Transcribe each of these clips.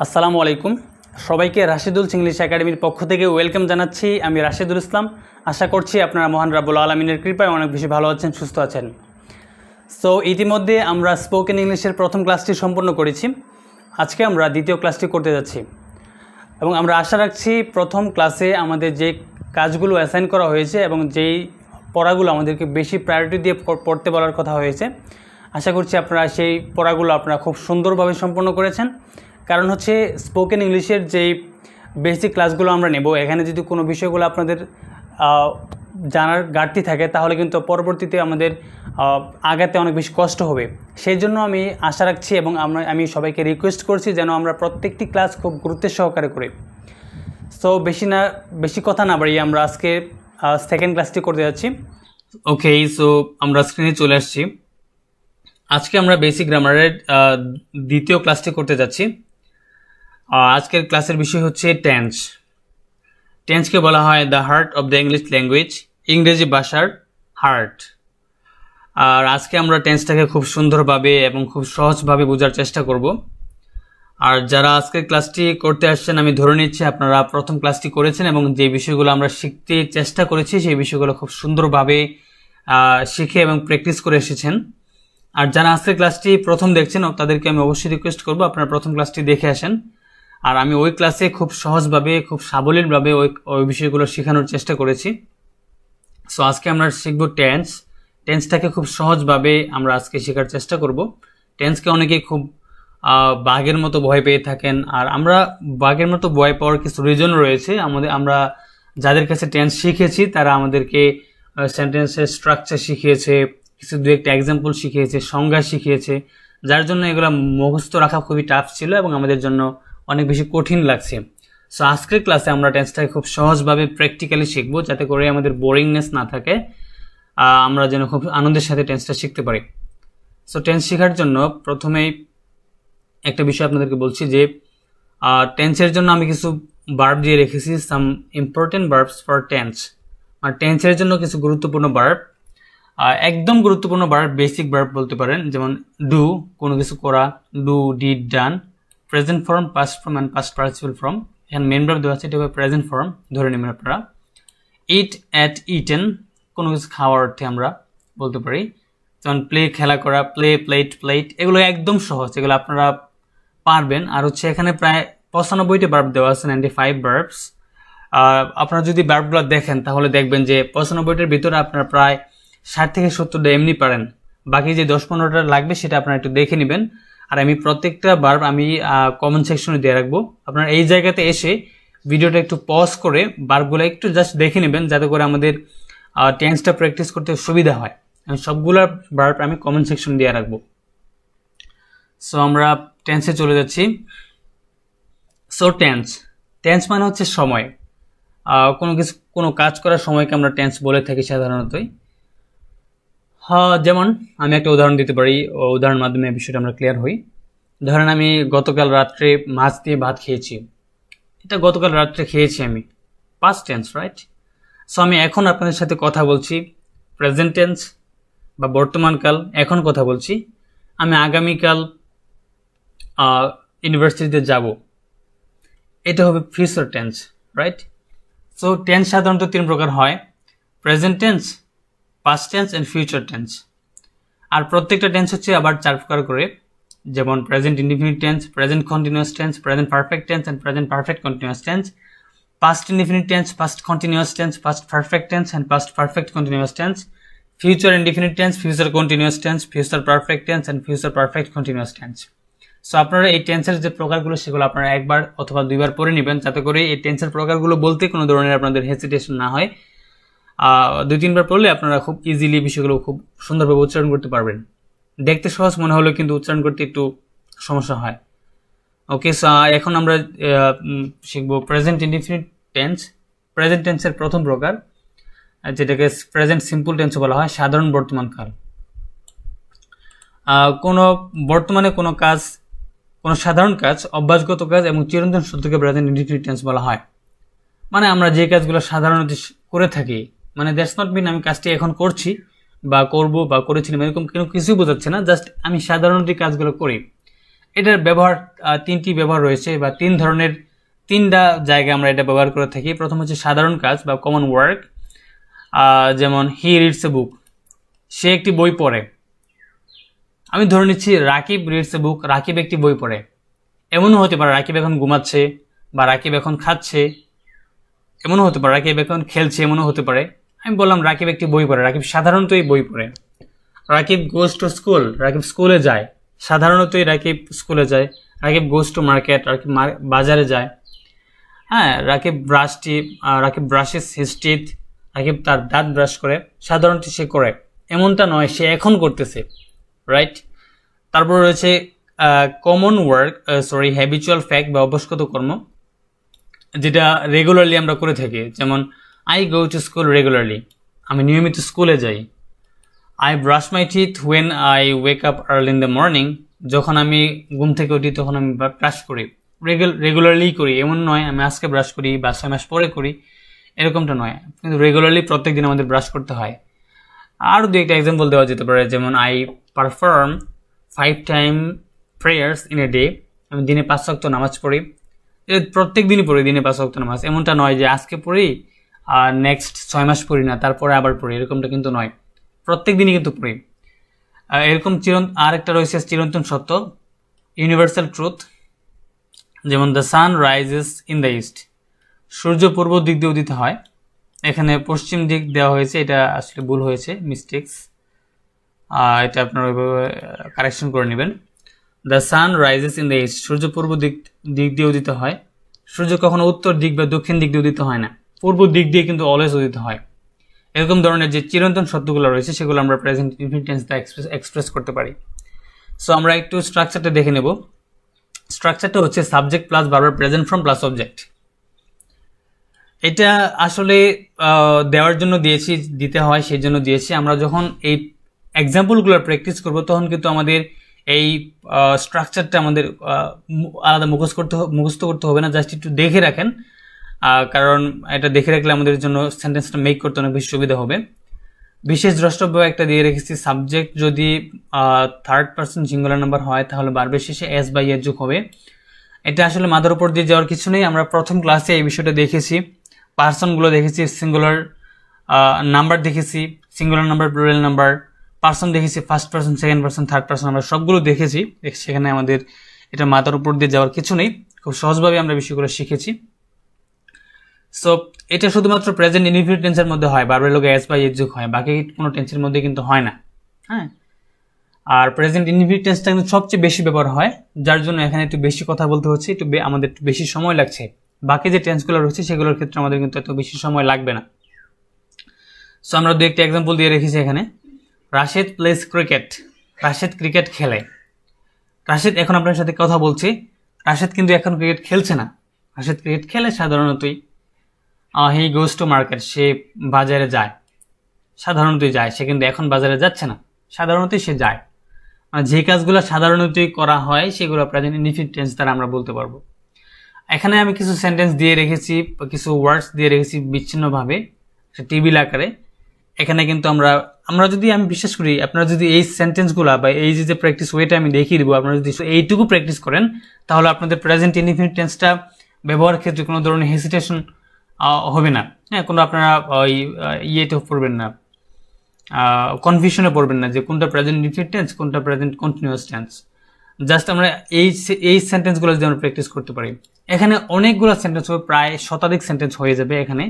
আসসালামু আলাইকুম সবাইকে রাশিদুল ইংলিশ একাডেমির পক্ষ থেকে ওয়েলকাম জানাচ্ছি। আমি রাশিদুল ইসলাম। আশা করছি আপনারা মহান রাব্বুল আলামিনের কৃপায় অনেক বেশি ভালো আছেন, সুস্থ আছেন। সো ইতিমধ্যে আমরা স্পোকেন ইংলিশের প্রথম ক্লাসটি সম্পন্ন করেছি। আজকে আমরা দ্বিতীয় ক্লাসটি করতে যাচ্ছি এবং আমরা আশা রাখছি প্রথম ক্লাসে আমাদের যে কাজগুলো অ্যাসাইন করা হয়েছে এবং যেই পড়াগুলো আমাদেরকে বেশি প্রায়োরিটি দিয়ে পড়তে বলার কথা হয়েছে, আশা করছি আপনারা সেই পড়াগুলো খুব সুন্দরভাবে সম্পন্ন করেছেন। কারণ হচ্ছে স্পোকেন ইংলিশের যেই বেসিক ক্লাসগুলো আমরা নেব, এখানে যদি কোনো বিষয়গুলো আপনাদের জানার ঘাটতি থাকে তাহলে কিন্তু পরবর্তীতে আমাদের আগাতে অনেক বেশি কষ্ট হবে। সেই জন্য আমি আশা রাখছি এবং আমি সবাইকে রিকোয়েস্ট করছি যেন আমরা প্রত্যেকটি ক্লাস খুব গুরুত্বের সহকারে করি। সো বেশি কথা না বাড়িয়ে আমরা আজকে সেকেন্ড ক্লাসটি করতে যাচ্ছি। ওকে, সো আমরা স্ক্রিনে চলে আসছি। আজকে আমরা বেসিক গ্রামারের দ্বিতীয় ক্লাসটি করতে যাচ্ছি। আজকের ক্লাসের বিষয় হচ্ছে টেন্স। টেন্সকে বলা হয় the heart of the English language, ইংরেজি ভাষার হার্ট। আর আজকে আমরা টেন্সটাকে খুব সুন্দরভাবে এবং খুব সহজভাবে বোঝার চেষ্টা করব। আর যারা আজকের ক্লাসটি করতে আসছেন, আমি ধরে নিচ্ছি আপনারা প্রথম ক্লাসটি করেছেন এবং যে বিষয়গুলো আমরা শিখতে চেষ্টা করেছি সেই বিষয়গুলো খুব সুন্দরভাবে শিখে এবং প্র্যাকটিস করে এসেছেন। আর যারা আজকের ক্লাসটি প্রথম দেখছেন তাদেরকে আমি অবশ্যই রিকোয়েস্ট করব আপনারা প্রথম ক্লাসটি দেখে আসেন। আর আমি ওই ক্লাসে খুব সহজভাবে খুব সাবলীলভাবে ওই বিষয়গুলো শেখানোর চেষ্টা করেছি। সো আজকে আমরা শিখব টেন্স। টেন্সটাকে খুব সহজভাবে আমরা আজকে শেখার চেষ্টা করব। টেন্সকে অনেকেই খুব বাঘের মতো ভয় পেয়ে থাকেন, আর আমরা বাঘের মতো ভয় পাওয়ার কিছু রিজন রয়েছে। আমরা যাদের কাছে টেন্স শিখেছি তারা আমাদেরকে সেন্টেন্সের স্ট্রাকচার শিখিয়েছে, কিছু দু একটা এক্সাম্পল শিখিয়েছে, সংজ্ঞা শিখিয়েছে, যার জন্য এগুলো মুখস্থ রাখা খুবই টাফ ছিল এবং আমাদের জন্য অনেক বেশি কঠিন লাগছে। সো আজকের ক্লাসে আমরা টেন্সটাকে খুব সহজভাবে প্র্যাকটিক্যালি শিখবো, যাতে করে আমাদের বোরিংনেস না থাকে, আমরা যেন খুব আনন্দের সাথে টেন্সটা শিখতে পারি। সো টেন্স শেখার জন্য প্রথমেই একটা বিষয় আপনাদেরকে বলছি যে টেন্সের জন্য আমি কিছু ভার্ব দিয়ে রেখেছি, some important verbs for tense. আর টেন্সের জন্য কিছু গুরুত্বপূর্ণ ভার্ব, একদম গুরুত্বপূর্ণ ভার্ব, বেসিক ভার্ব বলতে পারেন, যেমন ডু, কোনো কিছু করা, do, did, done. Present form, past form and past participle form. এখানে মেন ভার্ব দেওয়া আছে, এটা হবে প্রেজেন্ট ফর্ম, ধরে নেবেন আপনারা। ইট, অ্যাট, ইটেন, কোনো কিছু খাওয়ার অর্থে আমরা বলতে পারি। যেমন প্লে, খেলা করা, প্লে, প্লেট, প্লেট, এগুলো একদম সহজ, এগুলো আপনারা পারবেন। আর হচ্ছে এখানে প্রায় 95টি ভার্ব দেওয়া আছে, 95 ভার্বস। আপনারা যদি ভার্বগুলো দেখেন তাহলে দেখবেন যে 95টার ভিতরে আপনারা প্রায় 60 থেকে 70টা এমনি পারেন। বাকি যে 10-15টা লাগবে সেটা আপনারা একটু দেখে নেবেন। আর আমি প্রত্যেকটা ভার্ব আমি কমেন্ট সেকশনে দিয়ে রাখবো। আপনারা এই জায়গাতে এসে ভিডিওটা একটু পজ করে ভার্বগুলো একটু জাস্ট দেখে নেবেন, যাতে করে আমাদের টেন্সটা প্র্যাকটিস করতে সুবিধা হয়। আমি সবগুলো ভার্ব আমি কমেন্ট সেকশন দিয়ে রাখবো। সো আমরা টেন্সে চলে যাচ্ছি। সো টেন্স মানে হচ্ছে সময়। কোনো কাজ করার সময়কে আমরা টেন্স বলে থাকি সাধারণতই। যেমন আমি একটা উদাহরণ দিতে পারি, উদাহরণের মাধ্যমে বিষয়টা আমরা ক্লিয়ার হই। ধরেন আমি গতকাল রাত্রে মাছ দিয়ে ভাত খেয়েছি, এটা গতকাল রাত্রে খেয়েছি আমি, পাস্ট টেন্স, রাইট? সো আমি এখন আপনাদের সাথে কথা বলছি, প্রেজেন্ট টেন্স বা বর্তমানকাল, এখন কথা বলছি। আমি আগামীকাল ইউনিভার্সিটিতে যাব, এটা হবে future tense, right? So tense সাধারণত 3 প্রকার হয়: present tense, past tense and future tense. আর প্রত্যেকটা টেন্স হচ্ছে আবার 4 প্রকার করে, যেমন present indefinite tense, present continuous tense, present perfect tense and present perfect continuous tense, past indefinite tense, past continuous tense, past perfect tense and past perfect continuous tense, future indefinite tense, future continuous tense, future perfect tense and future perfect continuous tense. So আপনারা এই টেন্সের যে প্রকারগুলো সেগুলো আপনারা একবার অথবা 2বার পড়ে নেবেন, যাতে করে এই টেন্সের প্রকারগুলো বলতে কোনো ধরনের আপনাদের হেসিটেশন না হয়। 2-3বার পড়লে আপনারা খুব ইজিলি বিষয়গুলো খুব সুন্দরভাবে উচ্চারণ করতে পারবেন। দেখতে সহজ মনে হলেও কিন্তু উচ্চারণ করতে একটু সমস্যা হয়। ওকে, সো এখন আমরা শিখবো প্রেজেন্ট ইনডিফিনিট টেন্স। প্রেজেন্ট টেন্সের প্রথম প্রকার, যেটাকে প্রেজেন্ট সিম্পল টেন্স বলা হয়, সাধারণ বর্তমানকাল। বর্তমানে কোনো কাজ, কোনো সাধারণ কাজ, অভ্যাসগত কাজ এবং চিরন্তন সত্যকে প্রেজেন্ট ইনডিফিনিট টেন্স বলা হয়। মানে আমরা যে কাজগুলো সাধারণত করে থাকি, মানে দ্যাটস নট মিন আমি কাজটি এখন করছি বা করব বা করেছিলাম, এরকম কিছুই বোঝাচ্ছে না, জাস্ট আমি সাধারণত কাজগুলো করি। এটার ব্যবহার তিনটি ব্যবহার রয়েছে বা তিনটা জায়গায় আমরা এটা ব্যবহার করে থাকি। প্রথম হচ্ছে সাধারণ কাজ বা কমন ওয়ার্ক, যেমন হি রিডস এ বুক, সে একটি বই পড়ে। আমি ধরে নিচ্ছি রাকিব রিডস এ বুক, রাকিব একটি বই পড়ে। এমনও হতে পারে রাকিব এখন ঘুমাচ্ছে বা রাকিব এখন খাচ্ছে, এমনও হতে পারে রাকিব এখন খেলছে, এমনও হতে পারে। আমি বললাম রাকিব একটি বই পড়ে, রাকিব সাধারণতই বই পড়ে। Rakib goes to school, Rakib স্কুলে যায়, সাধারণতই রাকিব স্কুলে যায়। Rakib goes to market, Rakib বাজারে যায়। হ্যাঁ, Rakib brushes his teeth, Rakib তার দাঁত ব্রাশ করে, সাধারণত সে করে। এমনটা নয় সে এখন করতেছে, রাইট। তারপর রয়েছে কমন ওয়ার্ক, হ্যাবিচুয়াল ফ্যাক্ট বা অভ্যাসগত কর্ম, যেটা রেগুলারলি আমরা করে থাকি। যেমন I go to school regularly, আমি নিয়মিত স্কুলে যাই। I brush my teeth when I wake up early in the morning, যখন আমি ঘুম থেকে উঠি তখন আমি ব্রাশ করি। রেগুলারলি করি, এমন নয় আমি আজকে ব্রাশ করি বা 6 মাস পরে করি, এরকমটা নয়, কিন্তু রেগুলারলি প্রত্যেক দিন আমাদের ব্রাশ করতে হয়। আরও দু একটা এক্সাম্পল দেওয়া যেতে পারে, যেমন I perform 5 time prayers in a day, আমি দিনে 5 ওয়াক্ত নামাজ পড়ি। প্রত্যেক দিনই পড়ি দিনে 5 ওয়াক্ত নামাজ, এমনটা নয় যে আজকে পড়ি আর নেক্সট 6 মাস পড়ি না, তারপরে আবার পড়ি, এরকমটা কিন্তু নয়, প্রত্যেক দিনই কিন্তু পড়ি। এরকম আরেকটা রয়েছে চিরন্তন সত্য, ইউনিভার্সাল ট্রুথ, যেমন the sun rises in the east, সূর্য পূর্ব দিক দিয়ে উদিত হয়। এখানে পশ্চিম দিক দেওয়া হয়েছে, এটা আসলে ভুল হয়েছে, মিস্টেক্স, এটা আপনারা ওইভাবে কারেকশন করে নেবেন। The sun rises in the east, সূর্য পূর্ব দিক দিয়ে উদিত হয়। সূর্য কখনো উত্তর দিক বা দক্ষিণ দিক দিয়ে উদিত হয় না, পূর্ব দিক দিয়ে কিন্তু অলওয়েজ উদিত হয়। এরকম ধরনের যে চিরন্তন সত্যগুলো রয়েছে সেগুলো আমরা প্রেজেন্ট ইনফিনিট টেন্স দিয়ে এক্সপ্রেস করতে পারি। সো আমরা একটু স্ট্রাকচারটা দেখে নেব। স্ট্রাকচারটা হচ্ছে subject plus verb present form plus object. এটা আসলে দেওয়ার জন্য দিতে হয়, সেই জন্য দিয়েছি। আমরা যখন এই এক্সাম্পলগুলো প্র্যাকটিস করব তখন কিন্তু আমাদের এই স্ট্রাকচারটা আমাদের আলাদা মুখস্থ করতে হবে না, জাস্ট একটু দেখে রাখেন, কারণ এটা দেখে রাখলে আমাদের জন্য সেন্টেন্সটা মেক করতে অনেক বেশি সুবিধা হবে। বিশেষ দ্রষ্টব্য একটা দিয়ে রেখেছি, সাবজেক্ট যদি থার্ড পারসন সিঙ্গুলার নাম্বার হয় তাহলে ভার্বের শেষে এস বা ইয়ের যোগ হবে। এটা আসলে মাথার উপর দিয়ে যাওয়ার কিছু নেই, আমরা প্রথম ক্লাসে এই বিষয়টা দেখেছি, পার্সনগুলো দেখেছি, সিঙ্গুলার নাম্বার দেখেছি, singular number, plural number, person দেখেছি, first person, second person, third person, আমরা সবগুলো দেখেছি। সেখানে আমাদের এটা মাথার উপর দিয়ে যাওয়ার কিছু নেই, খুব সহজভাবে আমরা বিষয়গুলো শিখেছি। সো এটা শুধুমাত্র প্রেজেন্ট ইনডিফিনিট টেন্সের মধ্যে হয়, ভার্বের লগে এস বা ইয়ের যোগ হয়, বাকি কোনো টেন্সের মধ্যে কিন্তু হয় না। হ্যাঁ, আর প্রেজেন্ট ইনডিফিনিট টেন্সটা কিন্তু সবচেয়ে বেশি ব্যবহার হয়, যার জন্য এখানে একটু বেশি কথা বলতে হচ্ছে, আমাদের একটু বেশি সময় লাগছে। বাকি যে টেন্সগুলো রয়েছে সেগুলোর ক্ষেত্রে আমাদের কিন্তু এত বেশি সময় লাগবে না। সো আমরা দু একটা এক্সাম্পল দিয়ে রেখেছি এখানে। Rashed place cricket, Rashed cricket খেলে। রাশেদ এখন আপনার সাথে কথা বলছে, রাশেদ কিন্তু এখন ক্রিকেট খেলছে না, রাশেদ ক্রিকেট খেলে সাধারণতই। হি গোজ টু মার্কেট, সে বাজারে যায়, সাধারণতই যায়, সে কিন্তু এখন বাজারে যাচ্ছে না, সাধারণতই সে যায়। মানে যে কাজগুলো সাধারণতই করা হয় সেগুলো প্রেজেন্ট ইনডিফিনিট টেন্স দ্বারা আমরা বলতে পারবো। এখানে আমি কিছু সেন্টেন্স দিয়ে রেখেছি, কিছু ওয়ার্ডস দিয়ে রেখেছি বিচ্ছিন্নভাবে টেবিল আকারে। এখানে কিন্তু আমরা যদি, আমি বিশ্বাস করি আপনারা যদি এই সেন্টেন্সগুলা বা এই যে প্র্যাকটিস ওয়েটা আমি দেখিয়ে দিব, আপনারা যদি এইটুকু প্র্যাকটিস করেন তাহলে আপনাদের প্রেজেন্ট ইনডিফিনিট টেন্সটা ব্যবহারের ক্ষেত্রে কোনো ধরনের হেসিটেশন হবে না। হ্যাঁ, কোনো আপনারা ওই ইয়েতে পড়বেন না, কনফিউশনে পড়বেন না যে কোনটা প্রেজেন্ট ইনডিফিনিট টেন্স কোনটা প্রেজেন্ট কন্টিনিউয়াস টেন্স। জাস্ট আমরা এই সেন্টেন্সগুলো যদি আমরা প্র্যাকটিস করতে পারি, এখানে অনেকগুলো সেন্টেন্স হবে, প্রায় শতাধিক সেন্টেন্স হয়ে যাবে এখানে।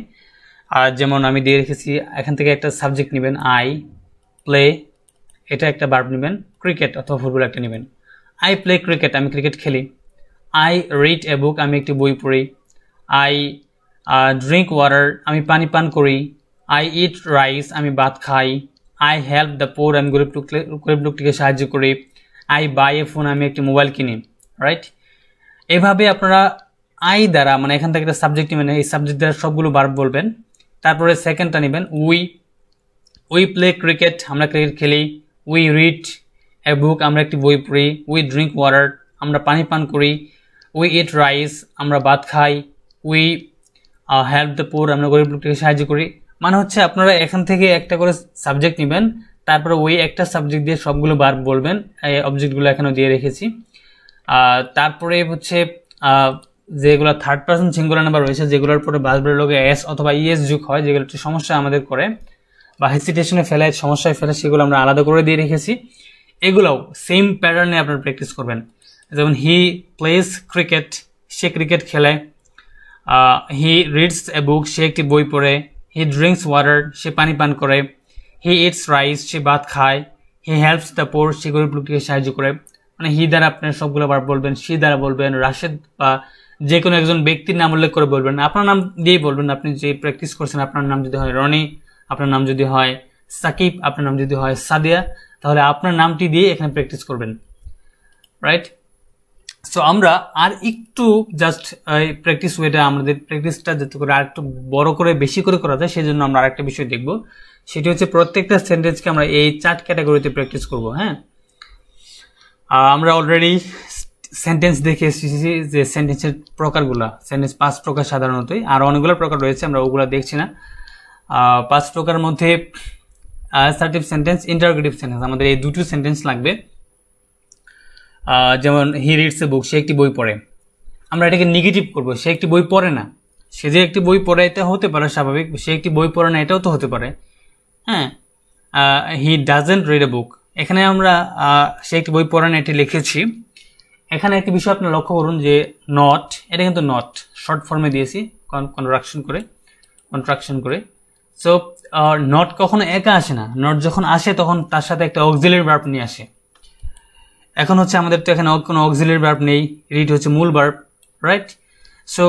আর যেমন আমি দিয়ে রেখেছি, এখান থেকে একটা সাবজেক্ট নেবেন, আই প্লে, এটা একটা ভার্ব নেবেন, ক্রিকেট অথবা ফুটবল একটা নেবেন। আই প্লে ক্রিকেট, আমি ক্রিকেট খেলি। আই রিড এ বুক, আমি একটি বই পড়ি। আই ড্রিঙ্ক ওয়াটার, আমি পানি পান করি। আই ইট রাইস, আমি ভাত খাই। আই হেল্প দ্য পোর, আমি গরিব লোকটিকে সাহায্য করি। আই বাই এ ফোন, আমি একটি মোবাইল কিনি, রাইট। এভাবে আপনারা আই দ্বারা, মানে এখান থেকে একটা সাবজেক্ট নেবেন, এই সাবজেক্ট দ্বারা সবগুলো ভার্ব বলবেন। তারপরে সেকেন্ডটা নেবেন, উই প্লে ক্রিকেট, আমরা ক্রিকেট খেলি। উই রিড এ বুক, আমরা একটি বই পড়ি। উই ড্রিঙ্ক ওয়াটার, আমরা পানি পান করি। উই ইট রাইস, আমরা ভাত খাই। উই হেল্প দ্য পোর, আমরা গরিব লোকটিকে সাহায্য করি। মানে হচ্ছে আপনারা এখান থেকে একটা করে সাবজেক্ট নেবেন, তারপরে ওই একটা সাবজেক্ট দিয়ে সবগুলো ভার্ব বলবেন। এই অবজেক্টগুলো এখানেও দিয়ে রেখেছি। তারপরে হচ্ছে যেগুলো থার্ড পার্সন সিঙ্গুলার নাম্বার রয়েছে, যেগুলোর পরে ভার্বের লগে এস অথবা ইএস যোগ হয়, যেগুলো একটু সমস্যা আমাদের করে বা হেসিটেশনে ফেলে, সমস্যায় ফেলে, সেগুলো আমরা আলাদা করে দিয়ে রেখেছি। এগুলোও সেম প্যাটার্নে আপনারা প্র্যাকটিস করবেন। যেমন হি প্লেস ক্রিকেট, সে ক্রিকেট খেলে। হি রিডস এ বুক, সে একটি বই পড়ে। হি ড্রিঙ্কস ওয়াটার, সে পানি পান করে। হি ইটস রাইস, সে ভাত খায়। হি হেল্পস দ্য পোর, সে গরিব লোকটিকে সাহায্য করে। মানে হি দ্বারা আপনার সবগুলো বার বলবেন, সি দ্বারা বলবেন, রাশেদ বা যে কোনো একজন ব্যক্তির নাম উল্লেখ করে বলবেন, আপনার নাম দিয়েই বলবেন। আপনি যে প্র্যাকটিস করছেন, আপনার নাম যদি হয় রনি, আপনার নাম যদি হয় সাকিব, আপনার নাম যদি হয় সাদিয়া, তাহলে আপনার নামটি দিয়ে এখানে প্র্যাকটিস করবেন, রাইট? সো আমরা আর একটু জাস্ট প্র্যাকটিস ওয়েটা, আমাদের প্র্যাকটিসটা যাতে করে আর একটু বড় করে বেশি করে করা যায়, সেই জন্য আমরা আরেকটা বিষয় দেখব। সেটি হচ্ছে প্রত্যেকটা সেন্টেন্সকে আমরা এই 4 ক্যাটাগরিতে প্র্যাকটিস করব। হ্যাঁ, আমরা অলরেডি সেন্টেন্স দেখে এসেছি যে সেন্টেন্সের প্রকারগুলা, সেন্টেন্স 5 প্রকার সাধারণতই, আর অনেকগুলো প্রকার রয়েছে, আমরা ওগুলো দেখছি না। 5 প্রকারের মধ্যে অ্যাসার্টিভ সেন্টেন্স, ইন্টারোগেটিভ সেন্টেন্স, আমাদের এই দুটো সেন্টেন্স লাগবে। যেমন হি রিডস এ বুক, সে একটি বই পড়ে। আমরা এটাকে নেগেটিভ করব, সে একটি বই পড়ে না। সে যে একটি বই পড়ে এটা হতে পারে স্বাভাবিক, সে একটি বই পড়ে না এটাও তো হতে পারে। হ্যাঁ, হি ডাজেন্ট রিড এ বুক, এখানে আমরা সে একটি বই পড়ে না এটি লিখেছি। এখানে একটি বিষয় আপনি লক্ষ্য করুন যে নট, এটা কিন্তু নট শর্ট ফর্মে দিয়েছি কন্ট্রাকশন করে। সো নট কখনো একা আসে না, নট যখন আসে তখন তার সাথে একটা অক্সিলারি ভার্ব নিয়ে আসে। এখন হচ্ছে আমাদের তো এখানে কোনো অক্সিলারি ভার্ব নেই, রিড হচ্ছে মূল verb, right? So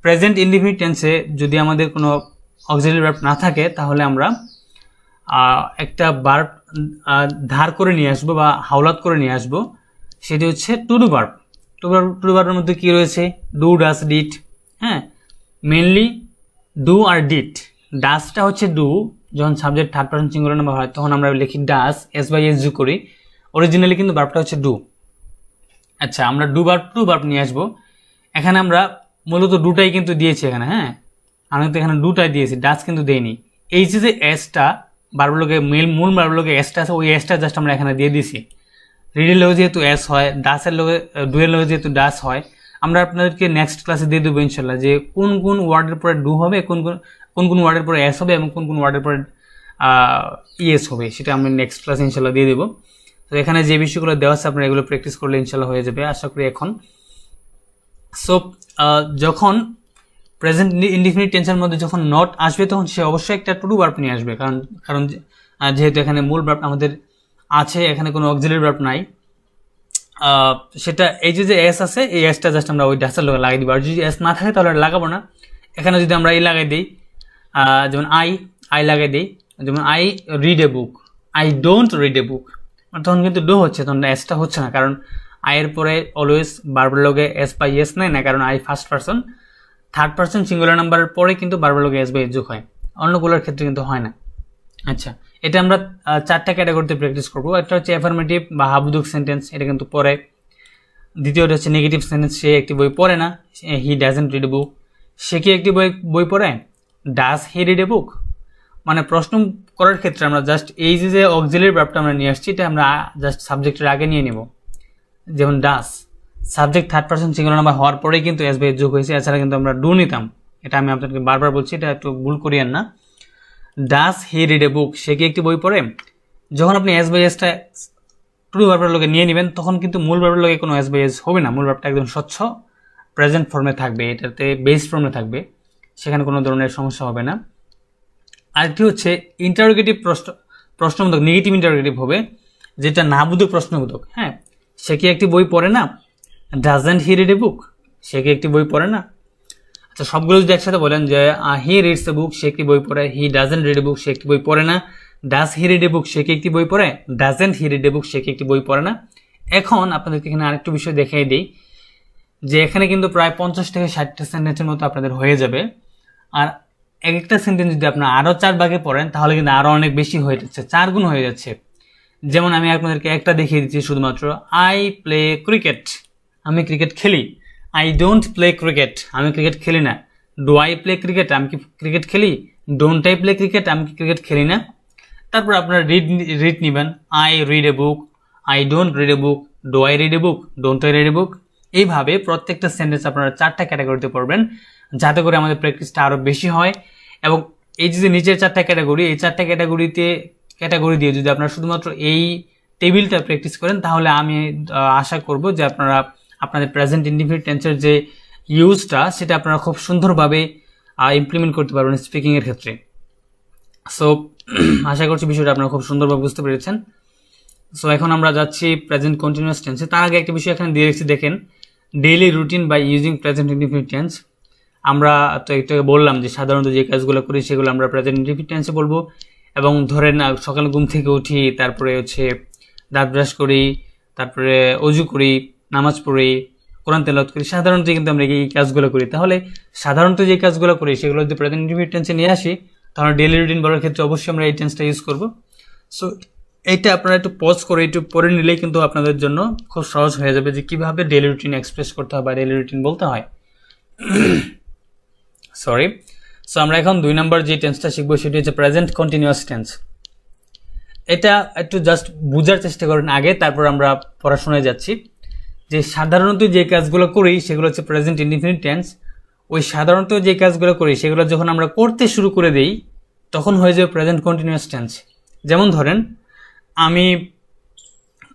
present indefinite টেন্সে যদি আমাদের কোনো অক্সিলারি ভার্ব না থাকে, তাহলে আমরা একটা ভার্ব ধার করে নিয়ে আসবো বা হাওলাত করে নিয়ে আসবো, সেটি হচ্ছে to do verb. To do ভার্বের মধ্যে কি রয়েছে? Do, does, did. হ্যাঁ, মেনলি ডু আর ডিড। ডাসটা হচ্ছে ডু, যখন subject third person singular number হয় তখন আমরা লিখি ডাস, এস বাই এস যোগ করি। অরিজিনালি কিন্তু ভার্বটা হচ্ছে ডু। আচ্ছা, আমরা টু ভার্ব নিয়ে আসবো। এখানে আমরা মূলত ডুটাই কিন্তু দিয়েছি এখানে। হ্যাঁ, আমি তো এখানে ডুটাই দিয়েছি, ডাস কিন্তু দেইনি। এই যে এসটা ভার্বগুলোকে মূল ভার্বগুলোকে এসটা আছে, ওই এসটা জাস্ট আমরা এখানে দিয়ে দিছি। রিডের লোকে যেহেতু এস হয়, ডাসের লোকে, ডুয়ের লোকে যেহেতু ডাস হয়, আমরা আপনাদেরকে নেক্সট ক্লাসে দিয়ে দেবো ইনশাল্লাহ যে কোন কোন ওয়ার্ডের পরে ডু হবে, কোন কোন ওয়ার্ডের পরে এস হবে এবং কোন কোন ওয়ার্ডের পরে ইএস হবে, সেটা আমরা নেক্সট ক্লাসে ইনশাল্লাহ দিয়ে দেবো। তো এখানে যে বিষয়গুলো দেওয়া আছে আপনারা এগুলো প্র্যাকটিস করলে ইনশাল্লাহ হয়ে যাবে আশা করি এখন। সো যখন প্রেজেন্ট ইনডিফিনিট টেন্সের মধ্যে যখন নট আসবে, তখন সে অবশ্যই একটা টু ডু ভার্ব নিয়ে আসবে, কারণ যেহেতু এখানে মূল ভার্ব আমাদের আছে, এখানে কোনো অক্সিলারি ভার্ব নাই। সেটা এই যে এস আছে, এই এসটা জাস্ট আমরা ওই ডাসের লোকে লাগিয়ে দিব। আর যদি এস না থাকে তাহলে লাগাবো না। এখানে যদি আমরা এই লাগাই দিই, যেমন আই লাগাই দিই, যেমন I read a book, I don't read a book, তখন কিন্তু ডো হচ্ছে, তখন এসটা হচ্ছে না, কারণ আইয়ের পরে অলওয়েজ ভার্বের লগে এস বাই এস নেয় না, কারণ I first person. Third person singular নাম্বারের পরে কিন্তু ভার্বের লগে এস বাই এস যোগ হয়, অন্যগুলোর ক্ষেত্রে কিন্তু হয় না। আচ্ছা, এটা আমরা 4টা ক্যাটাগরিতে প্র্যাকটিস করবো। একটা হচ্ছে অ্যাফার্মেটিভ বা হাবুদুক সেন্টেন্স, এটা কিন্তু পরে। দ্বিতীয়টা হচ্ছে নেগেটিভ সেন্টেন্স, সে একটি বই পড়ে না, he doesn't read a book. সে কি একটি বই পড়ে? ডাজ হি রিড এ বুক। মানে প্রশ্ন করার ক্ষেত্রে আমরা জাস্ট এই যে অক্সিলারি ভার্বটা আমরা নিয়ে আসছি, এটা আমরা জাস্ট সাবজেক্টের আগে নিয়ে নেব। যেমন does, subject third person singular number হওয়ার পরেই কিন্তু এস বাই এস যোগ হয়েছে, এছাড়া কিন্তু আমরা ডু নিতাম। এটা আমি আপনাদেরকে বারবার বলছি, এটা একটু ভুল করিয়েন না। ডাস হি রিড এ বুক, সে কি একটি বই পড়ে? যখন আপনি এস বাই এসটা টু ডু ভার্বের লোকে নিয়ে নেবেন, তখন কিন্তু মূল ভার্বের লোকে কোনো এস বাই এস হবে না, মূল ভার্বটা একদম স্বচ্ছ প্রেজেন্ট ফর্মে থাকবে, এটাতে বেস ফর্মে থাকবে, সেখানে কোনো ধরনের সমস্যা হবে না। আরেকটি হচ্ছে ইন্টারোগেটিভ প্রশ্নবোধক, নেগেটিভ ইন্টারোগেটিভ হবে, যেটা নাবোধক প্রশ্নবোধক। হ্যাঁ, সে কি একটি বই পড়ে না? Doesn't he read a book, সে কি একটি বই পড়ে না? আচ্ছা, সবগুলো যদি একসাথে বলেন যে হি রিডস এ বুক, সে একটি বই পড়ে। He doesn't read a book, সে একটি বই পড়ে না। Does he read a book, সে কি একটি বই পড়ে? Doesn't he read a book, সে কি একটি বই পড়ে না। এখন আপনাদেরকে এখানে আরেকটু বিষয় দেখিয়ে দিই যে এখানে কিন্তু প্রায় 50 থেকে 60টা সেন্টেন্সের মতো আপনাদের হয়ে যাবে। আর এক একটা সেন্টেন্স যদি আপনার আরও 4 ভাগে পড়েন, তাহলে কিন্তু আরও অনেক বেশি হয়ে যাচ্ছে, 4 গুণ হয়ে যাচ্ছে। যেমন আমি আপনাদেরকে একটা দেখিয়ে দিচ্ছি শুধুমাত্র, আই প্লে ক্রিকেট, আমি ক্রিকেট খেলি। আই ডোন্ট প্লে ক্রিকেট, আমি ক্রিকেট খেলি না। ডু আই প্লে ক্রিকেট, আমি কি ক্রিকেট খেলি? ডোন্ট আই প্লে ক্রিকেট, আমি কি ক্রিকেট খেলি না। তারপর আপনারা রিড নেবেন, I read a book, I don't read a book, do I read a book, don't I read a book. এইভাবে প্রত্যেকটা সেন্টেন্স আপনারা 4টা ক্যাটাগরিতে পড়বেন, যাতে করে আমাদের প্র্যাকটিসটা আরও বেশি হয়। এবং এই যে নিচের 4টা ক্যাটাগরি, এই 4টা ক্যাটাগরি দিয়ে যদি আপনারা শুধুমাত্র এই টেবিলটা প্র্যাকটিস করেন, তাহলে আমি আশা করব যে আপনারা আপনাদের প্রেজেন্ট ইনডিফিনিট টেন্সের যে ইউজটা সেটা আপনারা খুব সুন্দরভাবে ইমপ্লিমেন্ট করতে পারবেন স্পিকিংয়ের ক্ষেত্রে। সো আশা করছি বিষয়টা আপনারা খুব সুন্দরভাবে বুঝতে পেরেছেন। সো এখন আমরা যাচ্ছি প্রেজেন্ট কন্টিনিউয়াস টেন্সে। তার আগে একটা বিষয় এখানে দিয়ে রেখেছি, দেখেন, daily routine by using present indefinite tense. আমরা তো একটু বললাম যে সাধারণত যে কাজগুলো করি সেগুলো আমরা প্রেজেন্ট ইনডিফিনিট টেন্সে বলবো। এবং ধরেন সকালে ঘুম থেকে উঠি, তারপরে হচ্ছে দাঁত ব্রাশ করি, তারপরে অজু করি, নামাজ পড়ি, কোরআন তেলাওয়াত করি, সাধারণত কিন্তু আমরা এই কাজগুলো করি। তাহলে সাধারণত যে কাজগুলো করি সেগুলো যদি প্রেজেন্ট ইনডিফিনিট টেন্সে নিয়ে আসি, তাহলে ডেইলি রুটিন বলার ক্ষেত্রে অবশ্যই আমরা এই টেন্সটা ইউজ করব। সো এইটা আপনারা একটু পজ করে একটু পড়ে নিলেই কিন্তু আপনাদের জন্য খুব সহজ হয়ে যাবে যে কীভাবে ডেইলি রুটিন এক্সপ্রেস করতে হয় বা ডেইলি রুটিন বলতে হয়। সরি। সো আমরা এখন 2 নম্বর যে টেন্সটা শিখবো সেটি হচ্ছে প্রেজেন্ট কন্টিনিউয়াস টেন্স। এটা একটু জাস্ট বোঝার চেষ্টা করেন আগে, তারপর আমরা পড়াশোনায় যাচ্ছি। যে সাধারণত যে কাজগুলো করি সেগুলো হচ্ছে প্রেজেন্ট ইনডিফিনিট টেন্স। ওই সাধারণত যে কাজগুলো করি সেগুলো যখন আমরা করতে শুরু করে দেই তখন হয়ে যাবে প্রেজেন্ট কন্টিনিউয়াস টেন্স। যেমন ধরেন আমি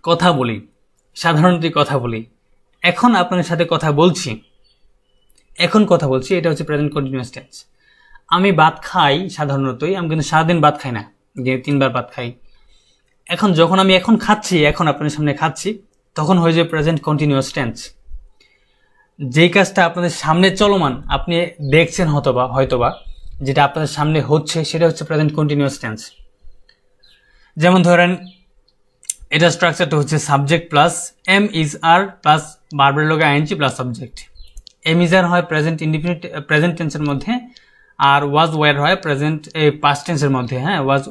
কথা বলি, সাধারণত কথা বলি, এখন আপনাদের সাথে কথা বলছি, এখন কথা বলছি, এটা হচ্ছে প্রেজেন্ট কন্টিনিউয়াস টেন্স। আমি ভাত খাই, সাধারণতই আমি কিন্তু সারাদিন ভাত খাই না, যে 3 বার ভাত খাই। এখন যখন আমি এখন খাচ্ছি, এখন আপনাদের সামনে খাচ্ছি, তখন হয়ে যাবে প্রেজেন্ট কন্টিনিউয়াস টেন্স। যেই কাজটা আপনাদের সামনে চলমান, আপনি দেখছেন হয়তোবা যেটা আপনাদের সামনে হচ্ছে, সেটা হচ্ছে প্রেজেন্ট কন্টিনিউয়াস টেন্স। যেমন ধরেন এটা স্ট্রাকচারটা হচ্ছে subject plus am is are plus ভার্বের লগে ING plus subject. Am is are হয় প্রেজেন্ট ইনডিফিনিট প্রেজেন্ট টেন্সের মধ্যে, আর ওয়াজ ওয়ার হয় প্রেজেন্ট পাস্ট টেন্সের মধ্যে। হ্যাঁ, ওয়াজ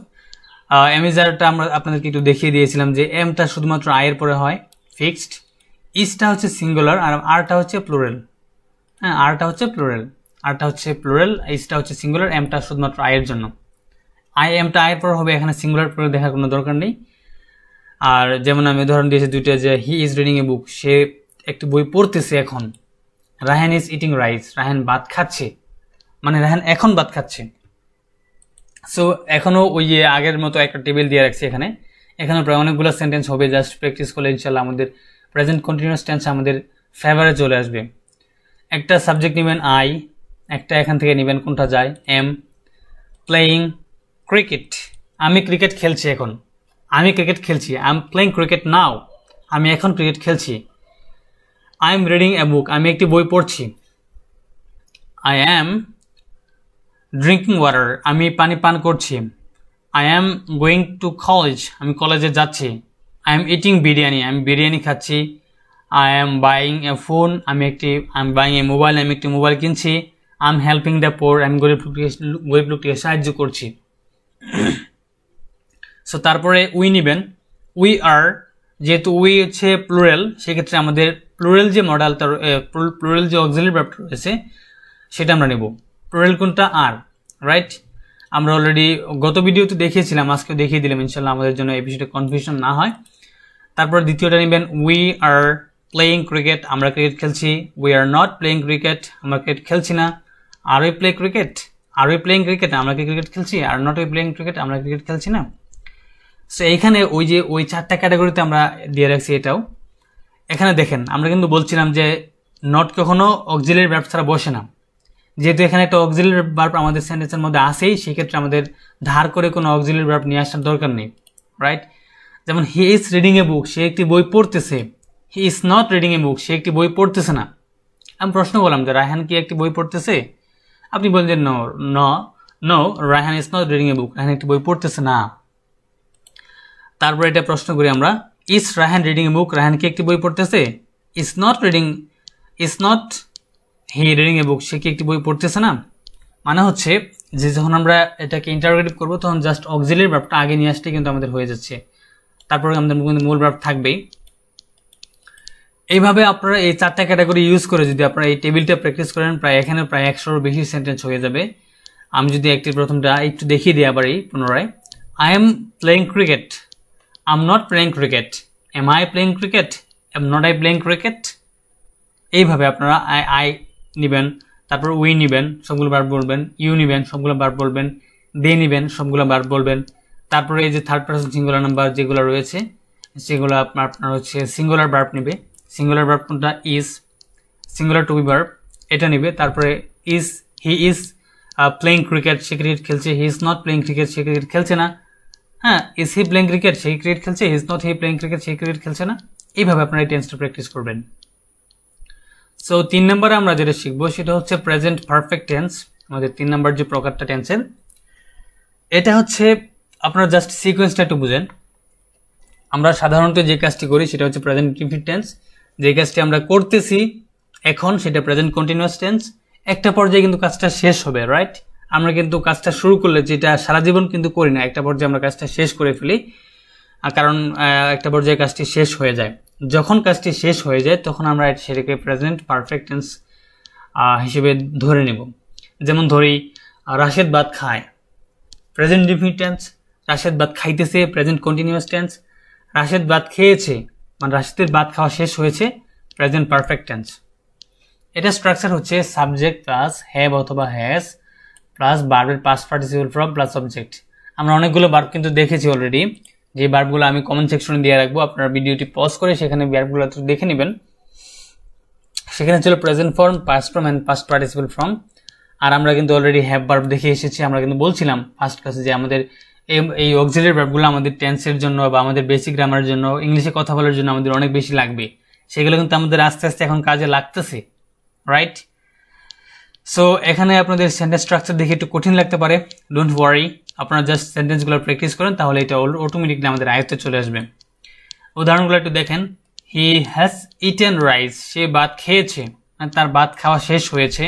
এম ইজ আরটা আমরা আপনাদেরকে একটু দেখিয়ে দিয়েছিলাম যে এমটা শুধুমাত্র আয়ের পরে হয়, ফিক্সড। ইজটা হচ্ছে সিঙ্গুলার আর আরটা হচ্ছে প্লুরাল। হ্যাঁ, আরটা হচ্ছে প্লুরাল, ইজটা হচ্ছে সিঙ্গুলার, এমটা শুধুমাত্র আয়ের জন্য। এমটা আয়ের পর হবে, এখানে সিঙ্গুলার প্লুরাল দেখার কোনো দরকার নেই। আর যেমন আমি উদাহরণ দিয়েছি দুইটা, যে he is reading a book, সে একটি বই পড়তেছে এখন। Raihan is eating rice, Raihan ভাত খাচ্ছে, মানে রায়হান এখন ভাত খাচ্ছে। সো এখনও ওই যে আগের মতো একটা টেবিল দিয়ে রাখছি এখানে, এখানে প্রায় অনেকগুলো সেন্টেন্স হবে। জাস্ট প্র্যাকটিস করলে ইনশাল্লাহ আমাদের প্রেজেন্ট কন্টিনিউয়াস টেন্স আমাদের ফেভারে চলে আসবে। একটা সাবজেক্ট নেবেন আই, একটা এখান থেকে নেবেন কোনটা যায় এম। প্লেয়িং ক্রিকেট, আমি ক্রিকেট খেলছি এখন, আমি ক্রিকেট খেলছি, আই এম প্লেয়িং ক্রিকেট নাও, আমি এখন ক্রিকেট খেলছি। I am reading a book, আমি একটি বই পড়ছি। আই অ্যাম ড্রিঙ্কিং ওয়াটার, আমি পানি পান করছি। I am going to college, আমি কলেজে যাচ্ছি। আই এম ইটিং বিরিয়ানি, আমি বিরিয়ানি খাচ্ছি। I am buying a phone, I am buying a mobile, আমি একটি মোবাইল কিনছি। I am helping the poor, আমি গরিব লোকটিকে সাহায্য করছি। সো তারপরে উই নেবেন, উই আর, যেহেতু উই হচ্ছে প্লুরাল, সেক্ষেত্রে আমাদের প্লুরাল যে মডেলটা, প্লুরাল যে অক্সিলারি ভার্বটা রয়েছে সেটা আমরা নেব। প্লুরাল কোনটা? আর, রাইট? আমরা অলরেডি গত ভিডিওতে দেখিয়েছিলাম, আজকে দেখিয়ে দিলাম, ইনশাল্লাহ আমাদের জন্য এই বিষয়টা কনফিউশন না হয়। তারপর দ্বিতীয়টা নেবেন, উই আর প্লেয়িং ক্রিকেট, আমরা ক্রিকেট খেলছি। We are not playing cricket, আমরা ক্রিকেট খেলছি না। Are we play cricket, are we playing cricket, আমরা কি ক্রিকেট খেলছি। Are not we playing cricket, আমরা ক্রিকেট খেলছি না। সো এইখানে ওই 4টা ক্যাটাগরিতে আমরা দিয়ে রাখছি। এটাও এখানে দেখেন, আমরা কিন্তু বলছিলাম যে নট কখনো অক্সিলারি ভার্ব ছাড়া বসে না। যেহেতু এখানে একটা অক্সিলারি ভার্ব আমাদের সেন্টেন্সের মধ্যে আসেই, সেক্ষেত্রে আমাদের ধার করে কোনো অক্সিলারি ভার্ব নিয়ে আসার দরকার নেই, রাইট? যেমন he is reading a book, সে একটি বই পড়তেছে। হি is not reading a book, সে একটি বই পড়তেছে না। আমি প্রশ্ন করলাম যে রায়হান কি একটি বই পড়তেছে? আপনি বলেন যে no, Raihan is not reading a book, Raihan একটি বই পড়তেছে না। তারপর এটা প্রশ্ন করি আমরা, is Raihan reading a book, Raihan কি একটি বই পড়তেছে? Is not he reading a book, সে কি একটি বই পড়তেছে না। মানে হচ্ছে যে যখন আমরা এটাকে ইন্টারোগেটিভ করবো তখন জাস্ট অক্সিলারি ভার্বটা আগে নিয়ে আসতে কিন্তু আমাদের হয়ে যাচ্ছে, তারপরে আমাদের কিন্তু মূল ভার্ব থাকবেই। এইভাবে আপনারা এই 4টা ক্যাটাগরি ইউজ করে যদি আপনারা এই টেবিলটা প্র্যাকটিস করেন, এখানে প্রায় 100-এরও বেশি সেন্টেন্স হয়ে যাবে। আমি যদি একটি প্রথমটা একটু দেখিয়ে দিই আবার পুনরায়, I am playing cricket, I am not playing cricket, am I playing cricket, am not I playing cricket. এইভাবে আপনারা আই নেবেন, তারপর উই নেবেন, সবগুলো ভার্ব বলবেন, ইউ নেবেন, সবগুলো ভার্ব বলবেন, দে নেবেন, সবগুলো ভার্ব বলবেন। তারপরে এই যে থার্ড পারসন সিঙ্গুলার নাম্বার যেগুলো রয়েছে সেগুলো আপনার হচ্ছে সিঙ্গুলার ভার্ব নেবে। সিঙ্গুলার ভার্ব কোনটা? Is, singular to be verb এটা নেবে। তারপরে is, he is playing cricket, সে ক্রিকেট খেলছে। He is not playing cricket, সে ক্রিকেট খেলছে না। হ্যাঁ, ইজ হি প্লেইং ক্রিকেট, সেই ক্রিকেট খেলছে। He is not he playing cricket, সেই ক্রিকেট খেলছে না। এইভাবে আপনারা এই টেন্সটা প্র্যাকটিস করবেন। সো 3 নম্বরে আমরা যেটা শিখবো সেটা হচ্ছে প্রেজেন্ট পারফেক্ট টেন্স। আমাদের 3 নম্বর যে প্রকারটা টেন্সের, এটা হচ্ছে আপনারা জাস্ট সিকোয়েন্সটা একটু বুঝেন। আমরা সাধারণত যে কাজটি করি সেটা হচ্ছে প্রেজেন্ট ইনডিফিনিট টেন্স। যে কাজটি আমরা করতেছি এখন সেটা প্রেজেন্ট কন্টিনিউয়াস টেন্স। একটা পর্যায়ে কিন্তু কাজটা শেষ হবে, রাইট? আমরা কিন্তু কাজটা শুরু করলে যেটা সারা জীবন কিন্তু করি না, একটা পর্যায়ে আমরা কাজটা শেষ করে ফেলি, কারণ একটা পর্যায়ে কাজটি শেষ হয়ে যায়। যখন কাজটি শেষ হয়ে যায় তখন আমরা সেটাকে প্রেজেন্ট পারফেক্ট টেন্স হিসেবে ধরে নেব। যেমন ধরি রাশেদ ভাত খায়, প্রেজেন্ট ইনডিফিনিট টেন্স। রাশেদ ভাত খাইতেছে, প্রেজেন্ট কন্টিনিউয়াস টেন্স। রাশেদ ভাত খেয়েছে, মানে রাশেদের ভাত খাওয়া শেষ হয়েছে, প্রেজেন্ট পারফেক্ট টেন্স। এটা স্ট্রাকচার হচ্ছে সাবজেক্ট প্লাস হ্যাভ অথবা হ্যাজ প্লাস ভার্বের past participle form plus object. আমরা অনেকগুলো ভার্ব কিন্তু দেখেছি অলরেডি, যে ভার্বগুলো আমি কমেন্ট সেকশনে দিয়ে রাখবো, আপনারা ভিডিওটি পজ করে সেখানে ভার্বগুলো দেখে নেবেন। সেখানে ছিল present form, past form and past participle form. আর আমরা কিন্তু অলরেডি হ্যাভ ভার্ব দেখে এসেছি। আমরা কিন্তু বলছিলাম ফার্স্ট ক্লাসে যে আমাদের এই অক্সিলারি ভার্বগুলো আমাদের টেন্সের জন্য বা আমাদের বেসিক গ্রামারের জন্য, ইংলিশে কথা বলার জন্য আমাদের অনেক বেশি লাগবে। সেগুলো কিন্তু আমাদের আস্তে আস্তে এখন কাজে লাগতেছে, রাইট? সো এখানে আপনাদের সেন্টেন্স স্ট্রাকচার দেখে একটু কঠিন লাগতে পারে, ডোন্ট ওয়ারি। আপনারা জাস্ট সেন্টেন্সগুলো প্র্যাকটিস করেন, তাহলে এটা অটোমেটিকলি আমাদের আয়ত্তে চলে আসবে। উদাহরণগুলো একটু দেখেন। হি হ্যাজ ইটেন রাইস, সে ভাত খেয়েছে, মানে তার ভাত খাওয়া শেষ হয়েছে।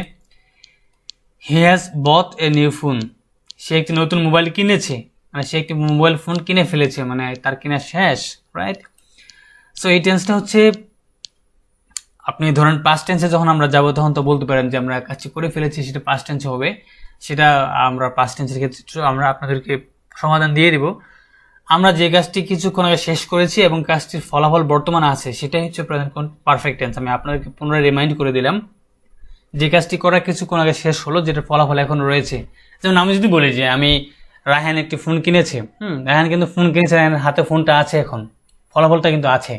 He has bought a new phone, সে একটি নতুন মোবাইল কিনেছে, মানে সে একটি মোবাইল ফোন কিনে ফেলেছে, মানে তার কিনা শেষ, রাইট? সো এই টেন্সটা হচ্ছে আপনি ধরেন পাস্ট টেন্সে যখন আমরা যাবো তখন তো বলতে পারেন যে আমরা কাজটি করে ফেলেছি, সেটা পাস্ট টেন্সে হবে। সেটা আমরা পাস্ট টেন্সের ক্ষেত্রে আমরা আপনাদেরকে সমাধান দিয়ে দিব। আমরা যে কাজটি কিছুক্ষণ আগে শেষ করেছি এবং কাজটির ফলাফল বর্তমানে আছে, সেটাই হচ্ছে প্রেজেন্ট পারফেক্ট টেন্স। আমি আপনাদেরকে পুনরায় রিমাইন্ড করে দিলাম, যে কাজটি করা কিছুক্ষণ আগে শেষ হলো, যেটার ফলাফল এখন রয়েছে। যেমন আমি যদি বলি যে আমি রায়হান একটি ফোন কিনেছে, রায়হান কিন্তু ফোন কিনেছে, রায়হানের হাতে ফোনটা আছে, এখন ফলাফলটা কিন্তু আছে।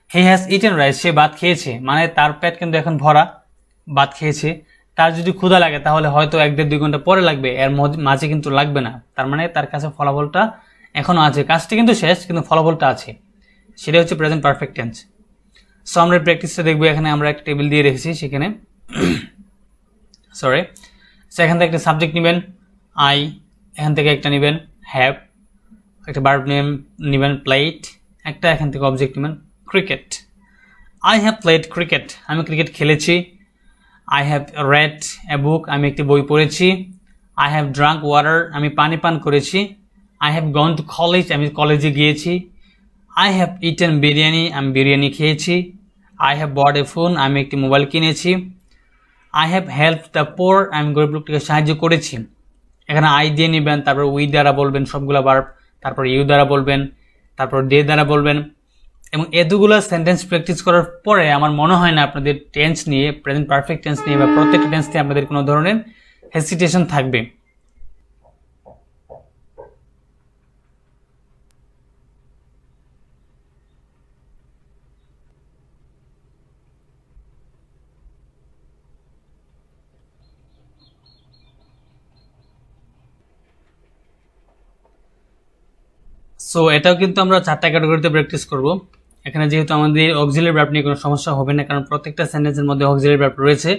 হি হ্যাজ ইটেন রাইস, সে ভাত খেয়েছে, মানে তার পেট কিন্তু এখন ভরা, ভাত খেয়েছে। তার যদি ক্ষুধা লাগে তাহলে হয়তো 1-1.5-2 ঘন্টা পরে লাগবে, এর মাঝে কিন্তু লাগবে না। তার মানে তার কাছে ফলাফলটা এখনো আছে, কাজটি কিন্তু শেষ কিন্তু ফলাফলটা আছে, সেটা হচ্ছে প্রেজেন্ট পারফেক্ট টেন্স। সো আমরা প্র্যাকটিসটা দেখবো। এখানে আমরা একটা টেবিল দিয়ে রেখেছি, সেখানে সরি, এখান থেকে একটা সাবজেক্ট নেবেন আই, এখান থেকে একটা নেবেন হ্যাভ, একটা ভার্ব নেম নেবেন প্লেট, একটা এখান থেকে অবজেক্ট নেবেন cricket. I have played cricket, আমি ক্রিকেট খেলেছি। I have read A book, আমি একটি বই পড়েছি। আই হ্যাভ ড্রাঙ্ক ওয়াটার, আমি পানি পান করেছি। I have gone to college, আমি কলেজে গিয়েছি। আই হ্যাভ ইটেন বিরিয়ানি, আমি বিরিয়ানি খেয়েছি। I have bought A phone, আমি একটি মোবাইল কিনেছি। I have help the poor, আমি গরিব লোকটিকে সাহায্য করেছি। এখানে আই দিয়ে নেবেন, তারপর উই দ্বারা বলবেন সবগুলো ভার্ব, তারপর ইউ দ্বারা বলবেন, তারপর দে দ্বারা বলবেন। এবং এতগুলো সেন্টেন্স প্র্যাকটিস করার পরে আমার মনে হয় না আপনাদের টেন্স নিয়ে, প্রেজেন্ট পারফেক্ট টেন্স নিয়ে বা প্রত্যেকটা টেন্স নিয়ে আপনাদের কোনো ধরনের হেসিটেশন থাকবে। সো এটাও কিন্তু আমরা 4টা ক্যাটাগরিতে প্র্যাকটিস করব। এখানে যেহেতু আমাদের অক্সিলারি ভার্ব নিয়ে কোনো সমস্যা হবে না, কারণ প্রত্যেকটা সেন্টেন্সের মধ্যে অক্সিলারি ভার্ব রয়েছে,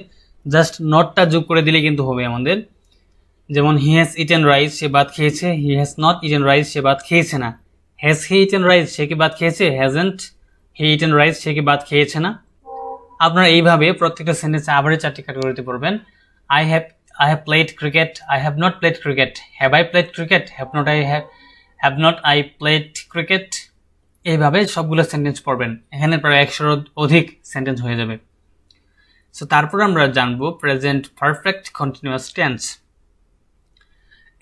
জাস্ট নটটা যোগ করে দিলে কিন্তু হবে আমাদের। যেমন হি হ্যাজ ইটেন রাইস, সে ভাত খেয়েছে। He has not eaten rice, সে ভাত খেয়েছে না। হ্যাজ হি ইটেন রাইস, সে কি ভাত খেয়েছে? হ্যাজেন্ট হি ইটেন রাইস, সে কি ভাত খেয়েছে না। আপনারা এইভাবে প্রত্যেকটা সেন্টেন্সে আবার 4টি ক্যাটাগরিতে পড়বেন। I have played cricket, I have not played cricket. Have I played cricket, have not I played cricket. এইভাবে সবগুলো সেন্টেন্স পড়বেন, এখানে প্রায় 100-এর অধিক সেন্টেন্স হয়ে যাবে। সো তারপর আমরা জানবো প্রেজেন্ট পারফেক্ট কন্টিনিউয়াস টেন্স।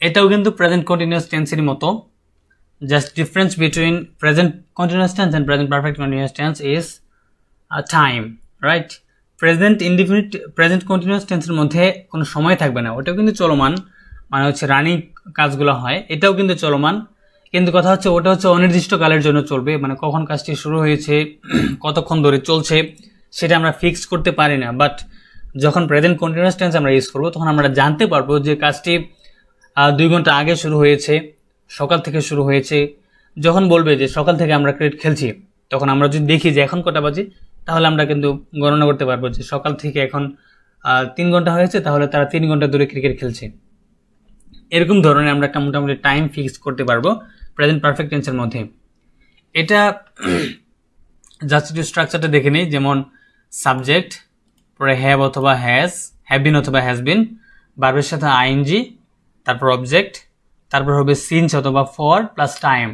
এটাও কিন্তু প্রেজেন্ট কন্টিনিউয়াস টেন্সের মতো, just difference between present continuous tense and present perfect continuous tense is time, right? Present continuous টেন্সের মধ্যে কোনো সময় থাকবে না, ওটাও কিন্তু চলমান, মানে হচ্ছে রানিং কাজগুলো হয়, এটাও কিন্তু চলমান। কিন্তু কথা হচ্ছে ওটা হচ্ছে অনির্দিষ্ট কালের জন্য চলবে, মানে কখন কাজটি শুরু হয়েছে, কতক্ষণ ধরে চলছে, সেটা আমরা ফিক্স করতে পারি না। বাট যখন প্রেজেন্ট কন্টিনিউয়াস টেন্স আমরা ইউজ করবো, তখন আমরা জানতে পারবো যে কাজটি 2 ঘন্টা আগে শুরু হয়েছে, সকাল থেকে শুরু হয়েছে। যখন বলবে যে সকাল থেকে আমরা ক্রিকেট খেলছি, তখন আমরা যদি দেখি যে এখন কটা বাজে, তাহলে আমরা কিন্তু গণনা করতে পারবো যে সকাল থেকে এখন 3 ঘন্টা হয়েছে, তাহলে তারা 3 ঘন্টা ধরে ক্রিকেট খেলছে। এরকম ধরনের আমরা একটা মোটামুটি টাইম ফিক্স করতে পারবো প্রেজেন্ট পারফেক্ট টেন্সের মধ্যে। এটা জাস্ট একটু স্ট্রাকচারটা দেখে নিই, যেমন সাবজেক্ট, পরে হ্যাভ অথবা হ্যাজ, হ্যাভ বিন অথবা হ্যাজ বিন, ভার্বের সাথে আইএনজি, তারপর অবজেক্ট, তারপর হবে সিন্স অথবা ফর প্লাস টাইম।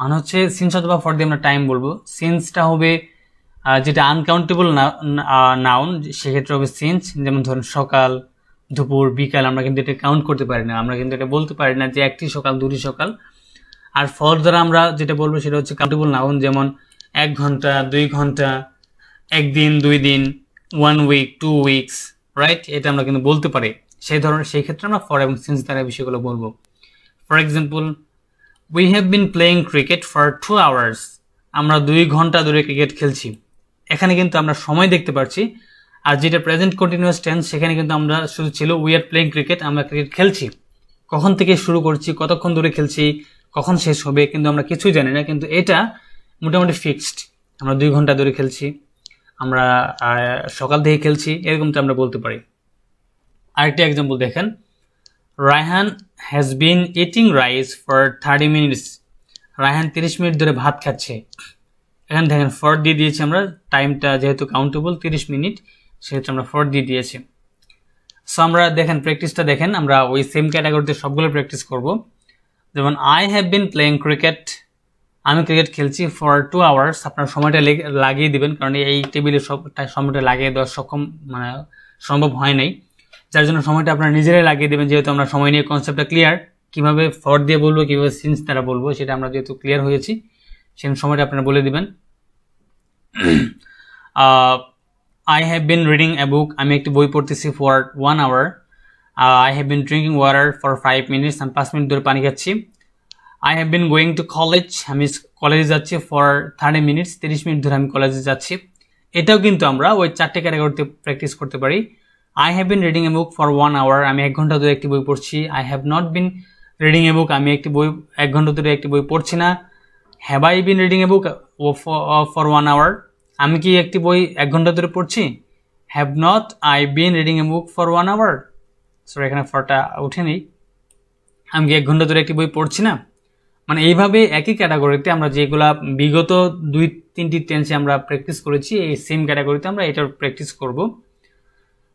মানে হচ্ছে সিন্স অথবা ফর দিয়ে আমরা টাইম বলবো। সিন্সটা হবে যেটা আনকাউন্টেবল নাউন, সেক্ষেত্রে হবে সিন্স। যেমন ধরুন সকাল, দুপুর, বিকাল, আমরা কিন্তু এটা কাউন্ট করতে পারি না, আমরা কিন্তু এটা বলতে পারি না যে একটি সকাল, দুটি সকাল। আর ফর দ্বারা আমরা যেটা বলবো সেটা হচ্ছে কাউন্টেবল নাউন, যেমন 1 ঘন্টা, 2 ঘন্টা, 1 দিন, 2 দিন, 1 উইক, 2 উইকস, রাইট? এটা আমরা কিন্তু বলতে পারি। সেই ক্ষেত্রে আমরা ফর এবং সিন্স দ্বারা বিষয়গুলো বলবো। For example, we have been playing cricket for 2 hours, আমরা 2 ঘন্টা ধরে ক্রিকেট খেলছি। এখানে কিন্তু আমরা সময় দেখতে পাচ্ছি। আর যেটা প্রেজেন্ট কন্টিনিউয়াস টেন্স, সেখানে কিন্তু আমরা শুধু ছিল উই আর প্লেইং ক্রিকেট, আমরা ক্রিকেট খেলছি। কখন থেকে শুরু করছি, কতক্ষণ ধরে খেলছি, কখন শেষ হবে, কিন্তু আমরা কিছুই জানি না। কিন্তু এটা মোটামুটি ফিক্সড, আমরা 2 ঘন্টা ধরে খেলছি, আমরা সকাল থেকে খেলছি, এরকম তো আমরা বলতে পারি। আরেকটি এক্সাম্পল দেখেন, Raihan has been eating rice for 30 minutes, Raihan 30 minute ধরে ভাত খাচ্ছে। এখানে দেখেন ফর দিয়ে দিয়েছি আমরা, টাইমটা যেহেতু কাউন্টেবল 30 মিনিট, সেহেতু আমরা ফর দিয়ে দিয়েছি। সো আমরা দেখেন প্র্যাকটিসটা দেখেন, আমরা ওই সেম ক্যাটাগরিতে সবগুলো প্র্যাকটিস করব। যেমন I have been playing cricket, আমি ক্রিকেট খেলছি ফর 2 আওয়ার্স। আপনার সময়টা লাগিয়ে দিবেন, কারণ এই টেবিলে সময়টা লাগিয়ে দেওয়া সম্ভব হয় নাই, যার জন্য সময়টা আপনারা নিজেরাই লাগিয়ে দেবেন। যেহেতু আমরা সময় নিয়ে কনসেপ্টটা ক্লিয়ার, কিভাবে ফর দিয়ে বলবো, কিভাবে সিন্স দ্বারা বলবো, সেটা আমরা যেহেতু ক্লিয়ার হয়েছি, সেই সময়টা আপনারা বলে দিবেন। I have been reading a book, আমি একটি বই পড়তেছি for 1 hour. I have been drinking water for 5 minutes, আমি 5 মিনিট ধরে পানি খাচ্ছি। I have been going to college, আমি কলেজে যাচ্ছি ফর 30 মিনিটস, 30 মিনিট ধরে আমি কলেজে যাচ্ছি। এটাও কিন্তু আমরা ওই 4টে ক্যাটাগরিতে প্র্যাকটিস করতে পারি। I have been reading a book for 1 hour, আমি 1 ঘন্টা ধরে একটি বই পড়ছি। I have not been reading a book, আমি 1 ঘন্টা ধরে একটি বই পড়ছি না। Have I been reading a book for 1 hour, আমি কি একটি বই 1 ঘন্টা ধরে পড়ছি? Have not I been reading a book for 1 hour. So এখানে ফরটা উঠেনি, আমি কি 1 ঘন্টা ধরে একটি বই পড়ছি না। মানে এইভাবে একই ক্যাটাগরিতে আমরা যেগুলা বিগত 2-3টি টেন্সে আমরা প্র্যাকটিস করেছি, এই সেম ক্যাটাগরিতে আমরা এটার প্র্যাকটিস করব।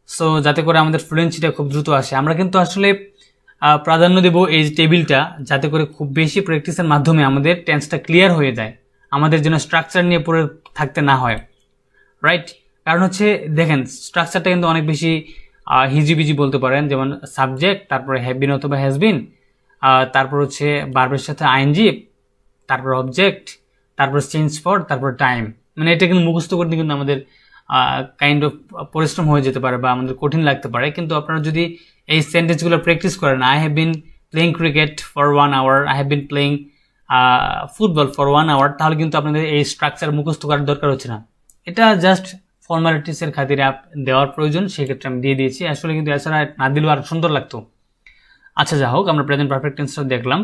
সো যাতে করে আমাদের ফ্লুয়েন্সিটা খুব দ্রুত আসে। আমরা কিন্তু আসলে প্রাধান্য দেব এই টেবিলটা, যাতে করে খুব বেশি প্র্যাকটিসের মাধ্যমে আমাদের টেন্সটা ক্লিয়ার হয়ে যায়, আমাদের যেন স্ট্রাকচার নিয়ে পড়ে থাকতে না হয়, রাইট? কারণ হচ্ছে দেখেন স্ট্রাকচারটা কিন্তু অনেক বেশি হিজিবিজি বলতে পারেন। যেমন সাবজেক্ট, তারপরে হ্যাভ বিন অথবা হ্যাজ বিন, তারপর হচ্ছে ভার্বের সাথে আইএনজি, তারপর অবজেক্ট, তারপর চেঞ্জ ফর, তারপর টাইম। মানে এটা কিন্তু মুখস্থ করতে কিন্তু আমাদের কাইন্ড অফ পরিশ্রম হয়ে যেতে পারে বা আমাদের কঠিন লাগতে পারে। কিন্তু আপনারা যদি এই সেন্টেন্সগুলো প্র্যাকটিস করেন, I have been playing cricket for 1 hour, I have been playing football for 1 hour, তাহলে কিন্তু আপনাদের এই স্ট্রাকচার মুখস্থ করার দরকার হচ্ছে না। এটা জাস্ট ফর্মালিটিসের খাতিরে দেওয়ার প্রয়োজন, সেক্ষেত্রে আমি দিয়ে দিয়েছি। আসলে কিন্তু এছাড়া না দিলেও আর সুন্দর লাগতো। আচ্ছা, যা হোক, আমরা প্রেজেন্ট পারফেক্ট টেন্সটা দেখলাম।